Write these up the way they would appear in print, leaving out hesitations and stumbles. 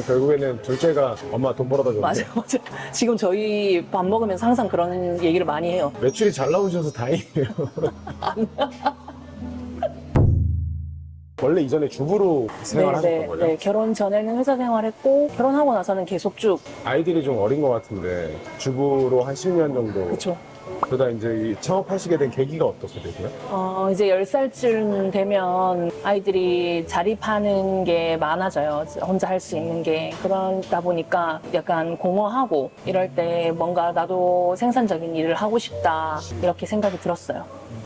결국에는 둘째가 엄마 돈 벌어다 줬는데 맞아요, 맞아요. 지금 저희 밥 먹으면서 항상 그런 얘기를 많이 해요. 매출이 잘 나오셔서 다행이에요. 원래 이전에 주부로 생활하셨던 거죠? 네, 결혼 전에는 회사 생활했고 결혼하고 나서는 계속 쭉. 아이들이 좀 어린 것 같은데 주부로 한 10년 정도 그렇죠. 그러다 이제 이 창업하시게 된 계기가 어떻게 되세요? 이제 10살쯤 되면 아이들이 자립하는 게 많아져요. 혼자 할 수 있는 게. 그러다 보니까 약간 공허하고 이럴 때 뭔가 나도 생산적인 일을 하고 싶다 이렇게 생각이 들었어요.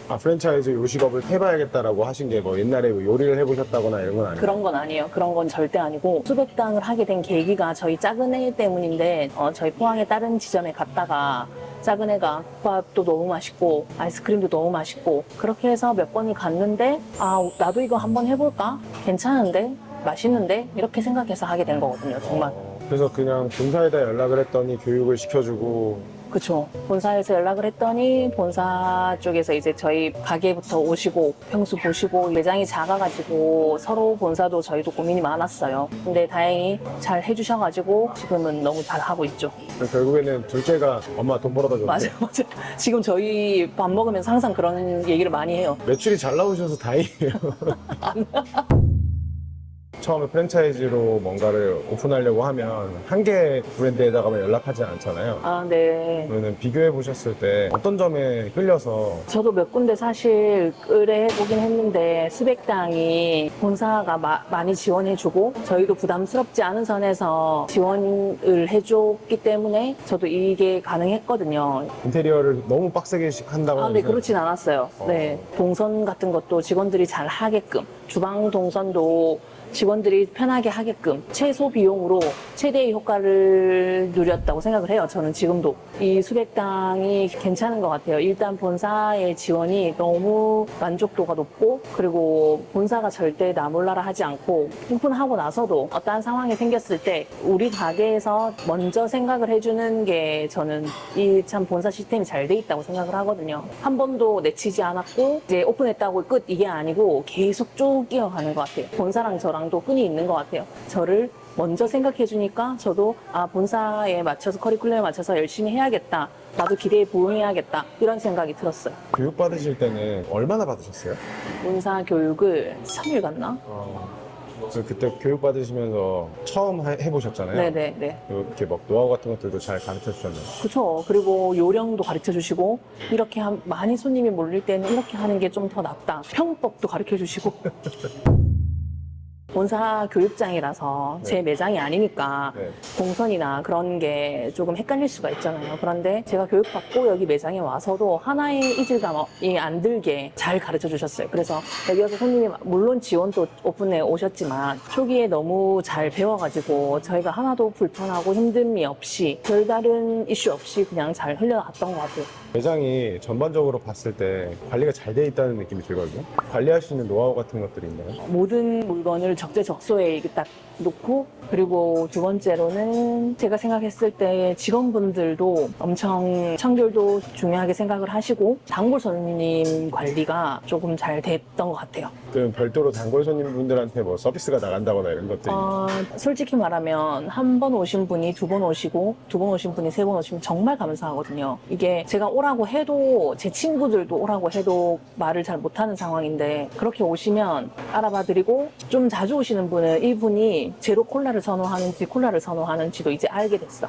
아, 프랜차이즈 요식업을 해봐야겠다라고 하신 게 뭐 옛날에 뭐 요리를 해보셨다거나 이런 건 아니에요? 그런 건 아니에요. 그런 건 절대 아니고 수백당을 하게 된 계기가 저희 작은 애 때문인데 저희 포항의 다른 지점에 갔다가 작은 애가 국밥도 너무 맛있고 아이스크림도 너무 맛있고 그렇게 해서 몇 번을 갔는데 아 나도 이거 한번 해볼까? 괜찮은데? 맛있는데? 이렇게 생각해서 하게 된 거거든요. 정말. 그래서 그냥 본사에다 연락을 했더니 교육을 시켜주고 그쵸. 본사에서 연락을 했더니 본사 쪽에서 이제 저희 가게부터 오시고 평수 보시고 매장이 작아가지고 서로 본사도 저희도 고민이 많았어요. 근데 다행히 잘 해주셔가지고 지금은 너무 잘 하고 있죠. 결국에는 둘째가 엄마 돈 벌어다 줬는데 맞아요, 맞아요. 지금 저희 밥 먹으면서 항상 그런 얘기를 많이 해요. 매출이 잘 나오셔서 다행이에요. 처음에 프랜차이즈로 뭔가를 오픈하려고 하면 한 개 브랜드에다가만 연락하지 않잖아요. 아, 네. 그러면 비교해 보셨을 때 어떤 점에 끌려서 저도 몇 군데 사실 의뢰해보긴 했는데 수백당이 본사가 많이 지원해주고 저희도 부담스럽지 않은 선에서 지원을 해줬기 때문에 저도 이게 가능했거든요. 인테리어를 너무 빡세게 한다고 아, 네, 하면서 그렇진 않았어요. 네. 동선 같은 것도 직원들이 잘 하게끔, 주방 동선도 직원들이 편하게 하게끔 최소 비용으로 최대의 효과를 누렸다고 생각을 해요. 저는 지금도. 이 수백당이 괜찮은 것 같아요. 일단 본사의 지원이 너무 만족도가 높고 그리고 본사가 절대 나 몰라라 하지 않고 오픈하고 나서도 어떠한 상황이 생겼을 때 우리 가게에서 먼저 생각을 해주는 게 저는 이 참 본사 시스템이 잘 돼 있다고 생각을 하거든요. 한 번도 내치지 않았고 이제 오픈했다고 끝 이게 아니고 계속 쭉 이어가는 것 같아요. 본사랑 저랑도 끈이 있는 것 같아요. 저를 먼저 생각해 주니까 저도 아 본사에 맞춰서 커리큘럼에 맞춰서 열심히 해야겠다. 나도 기대에 부응해야겠다. 이런 생각이 들었어요. 교육 받으실 때는 얼마나 받으셨어요? 본사 교육을 3일 갔나? 그때 교육 받으시면서 처음 해보셨잖아요. 네네네. 이렇게 막 노하우 같은 것들도 잘 가르쳐 주셨나요? 그렇죠. 그리고 요령도 가르쳐 주시고 이렇게 많이 손님이 몰릴 때는 이렇게 하는 게 좀 더 낫다. 평법도 가르쳐 주시고. 본사 교육장이라서 제 매장이 아니니까 네. 동선이나 그런 게 조금 헷갈릴 수가 있잖아요. 그런데 제가 교육받고 여기 매장에 와서도 하나의 이질감이 안 들게 잘 가르쳐 주셨어요. 그래서 여기 와서 손님이 물론 지원도 오픈에 오셨지만 초기에 너무 잘 배워가지고 저희가 하나도 불편하고 힘듦이 없이 별다른 이슈 없이 그냥 잘 흘러갔던 것 같아요. 매장이 전반적으로 봤을 때 관리가 잘 돼 있다는 느낌이 들거든요. 관리할 수 있는 노하우 같은 것들이 있나요? 모든 물건을 적재적소에 이렇게 딱 놓고 그리고 두 번째로는 제가 생각했을 때 직원분들도 엄청 청결도 중요하게 생각을 하시고 단골 손님 관리가 조금 잘 됐던 것 같아요. 그럼 별도로 단골 손님분들한테 뭐 서비스가 나간다거나 이런 것들이 솔직히 말하면 한 번 오신 분이 두 번 오시고 두 번 오신 분이 세 번 오시면 정말 감사하거든요. 이게 제가 오라고 해도 제 친구들도 오라고 해도 말을 잘 못하는 상황인데 그렇게 오시면 알아봐 드리고 좀 자주 오시는 분은 이분이 제로 콜라를 선호하는지 콜라를 선호하는지도 이제 알게 됐어.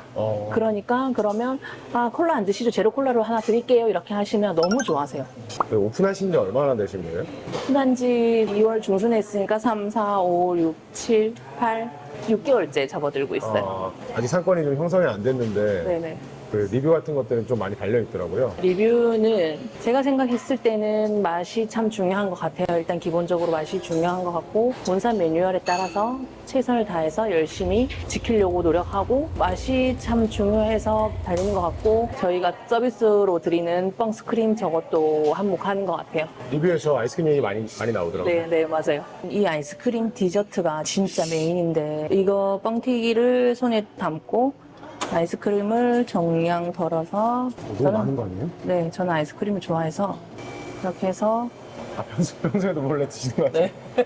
그러니까 그러면 아 콜라 안 드시죠? 제로 콜라로 하나 드릴게요. 이렇게 하시면 너무 좋아하세요. 오픈하신 지 얼마나 되신 거예요? 오픈한 지 2월 중순에 했으니까 3, 4, 5, 6, 7, 8, 6개월째 접어들고 있어요. 아직 상권이 좀 형성이 안 됐는데 네네. 그 리뷰 같은 것들은 좀 많이 달려 있더라고요. 리뷰는 제가 생각했을 때는 맛이 참 중요한 것 같아요. 일단 기본적으로 맛이 중요한 것 같고 본사 매뉴얼에 따라서 최선을 다해서 열심히 지키려고 노력하고 맛이 참 중요해서 달리는 것 같고 저희가 서비스로 드리는 뻥스크림 저것도 한몫하는 것 같아요. 리뷰에서 아이스크림 얘기 많이 나오더라고요. 네, 맞아요. 이 아이스크림 디저트가 진짜 메인인데 이거 뻥튀기를 손에 담고 아이스크림을 정량 덜어서 너무 많은 거 아니에요? 네, 저는 아이스크림을 좋아해서 이렇게 해서 평소에도 몰래 드시는 거 같아요. 네.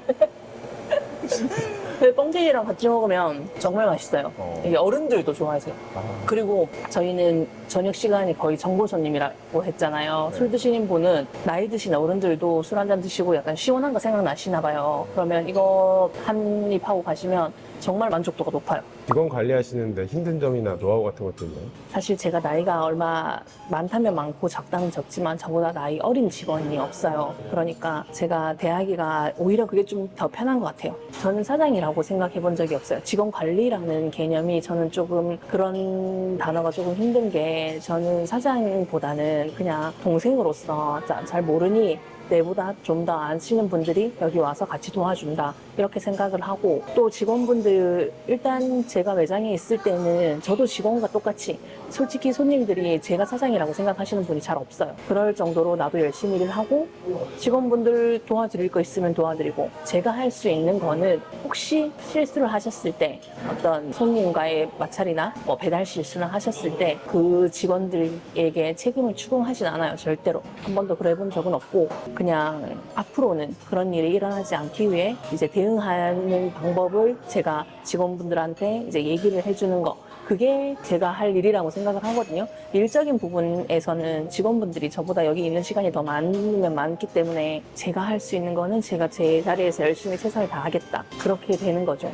그 뻥튀기랑 같이 먹으면 정말 맛있어요. 이게 어른들도 좋아하세요. 아, 그리고 저희는 저녁 시간이 거의 정보 손님이라고 했잖아요. 네. 술 드시는 분은 나이 드신 어른들도 술 한잔 드시고 약간 시원한 거 생각나시나 봐요. 그러면 이거 한 입 하고 가시면 정말 만족도가 높아요. 직원 관리하시는데 힘든 점이나 노하우 같은 것도 있나요? 사실 제가 나이가 얼마 많다면 많고 적다면 적지만 저보다 나이 어린 직원이 없어요. 그러니까 제가 대하기가 오히려 그게 좀 더 편한 것 같아요. 저는 사장이라고 생각해 본 적이 없어요. 직원 관리라는 개념이 저는 조금 그런 단어가 조금 힘든 게 저는 사장보다는 그냥 동생으로서 잘 모르니 내보다 좀 더 아시는 분들이 여기 와서 같이 도와준다 이렇게 생각을 하고 또 직원분들 일단 제가 매장에 있을 때는 저도 직원과 똑같이 솔직히 손님들이 제가 사장이라고 생각하시는 분이 잘 없어요. 그럴 정도로 나도 열심히 일을 하고 직원분들 도와드릴 거 있으면 도와드리고 제가 할 수 있는 거는 혹시 실수를 하셨을 때 어떤 손님과의 마찰이나 뭐 배달 실수를 하셨을 때 그 직원들에게 책임을 추궁하진 않아요. 절대로. 한 번도 그래 본 적은 없고 그냥 앞으로는 그런 일이 일어나지 않기 위해 이제 대응하는 방법을 제가 직원분들한테 이제 얘기를 해주는 거. 그게 제가 할 일이라고 생각을 하거든요. 일적인 부분에서는 직원분들이 저보다 여기 있는 시간이 더 많으면 많기 때문에 제가 할 수 있는 거는 제가 제 자리에서 열심히 최선을 다하겠다. 그렇게 되는 거죠.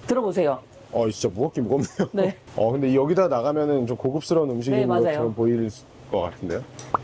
들어보세요. 진짜 무겁긴 무겁네요. 네. 근데 여기다 나가면은 좀 고급스러운 음식인 네, 맞아요. 것처럼 보일 것 같은데요?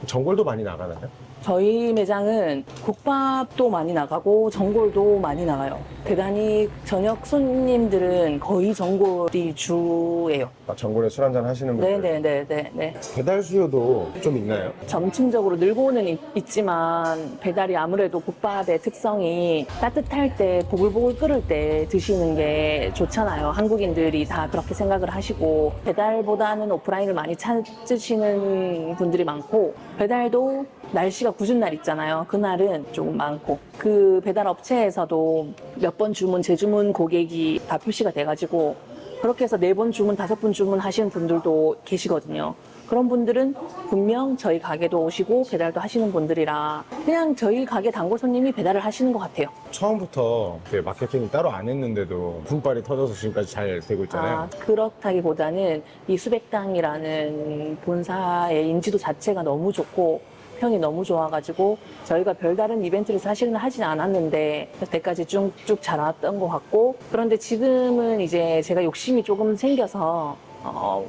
전골도 많이 나가나요? 저희 매장은 국밥도 많이 나가고 전골도 많이 나가요. 대단히 저녁 손님들은 거의 전골이 주예요. 전골에 술 한잔 하시는 분들. 네네네네. 배달 수요도 좀 있나요? 점층적으로 늘고는 있지만 배달이 아무래도 국밥의 특성이 따뜻할 때 보글보글 끓을 때 드시는 게 좋잖아요. 한국인들이 다 그렇게 생각을 하시고 배달보다는 오프라인을 많이 찾으시는 분들이 많고 배달도 날씨가 궂은 날 있잖아요. 그날은 조금 많고 그 배달 업체에서도 몇 번 주문, 재주문 고객이 다 표시가 돼가지고 그렇게 해서 4번 주문, 5번 주문 하시는 분들도 계시거든요. 그런 분들은 분명 저희 가게도 오시고 배달도 하시는 분들이라 그냥 저희 가게 단골 손님이 배달을 하시는 것 같아요. 처음부터 마케팅을 따로 안 했는데도 분발이 터져서 지금까지 잘 되고 있잖아요. 그렇다기보다는 이 수백당이라는 본사의 인지도 자체가 너무 좋고 평이 너무 좋아가지고 저희가 별다른 이벤트를 사실은 하진 않았는데 여태까지 쭉쭉 자라왔던 것 같고 그런데 지금은 이제 제가 욕심이 조금 생겨서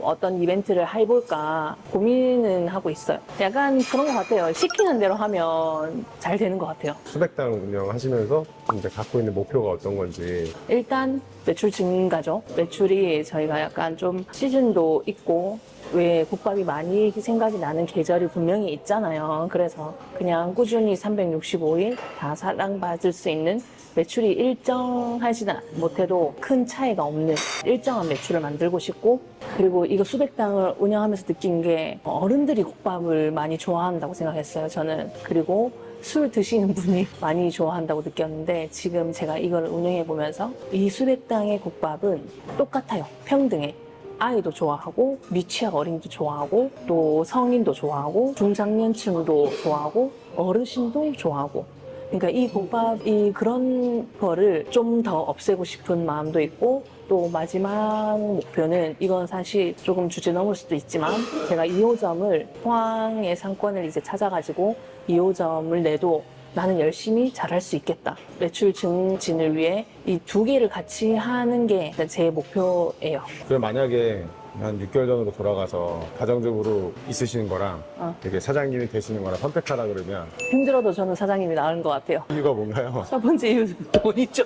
어떤 이벤트를 해볼까 고민은 하고 있어요. 약간 그런 것 같아요. 시키는 대로 하면 잘 되는 것 같아요. 수백당 운영하시면서 이제 갖고 있는 목표가 어떤 건지. 일단 매출 증가죠. 매출이 저희가 약간 좀 시즌도 있고 왜 국밥이 많이 생각이 나는 계절이 분명히 있잖아요. 그래서 그냥 꾸준히 365일 다 사랑받을 수 있는 매출이 일정하지는 못해도 큰 차이가 없는 일정한 매출을 만들고 싶고 그리고 이거 수백당을 운영하면서 느낀 게 어른들이 국밥을 많이 좋아한다고 생각했어요. 저는. 그리고 술 드시는 분이 많이 좋아한다고 느꼈는데 지금 제가 이걸 운영해 보면서 이 수백당의 국밥은 똑같아요. 평등해. 아이도 좋아하고 미취학 어린이도 좋아하고 또 성인도 좋아하고 중장년층도 좋아하고 어르신도 좋아하고 그러니까 이 국밥이 그런 거를 좀 더 없애고 싶은 마음도 있고 또 마지막 목표는 이건 사실 조금 주제 넘을 수도 있지만 제가 2호점을 포항의 상권을 이제 찾아가지고 2호점을 내도 나는 열심히 잘할 수 있겠다. 매출 증진을 위해 이 2개를 같이 하는 게 제 목표예요. 그럼 만약에 한 6개월 전으로 돌아가서 가정주부로 있으시는 거랑 되게 사장님이 되시는 거랑 선택하라 그러면 힘들어도 저는 사장님이 나은 것 같아요. 이유가 뭔가요? 첫 번째 이유는 돈이죠.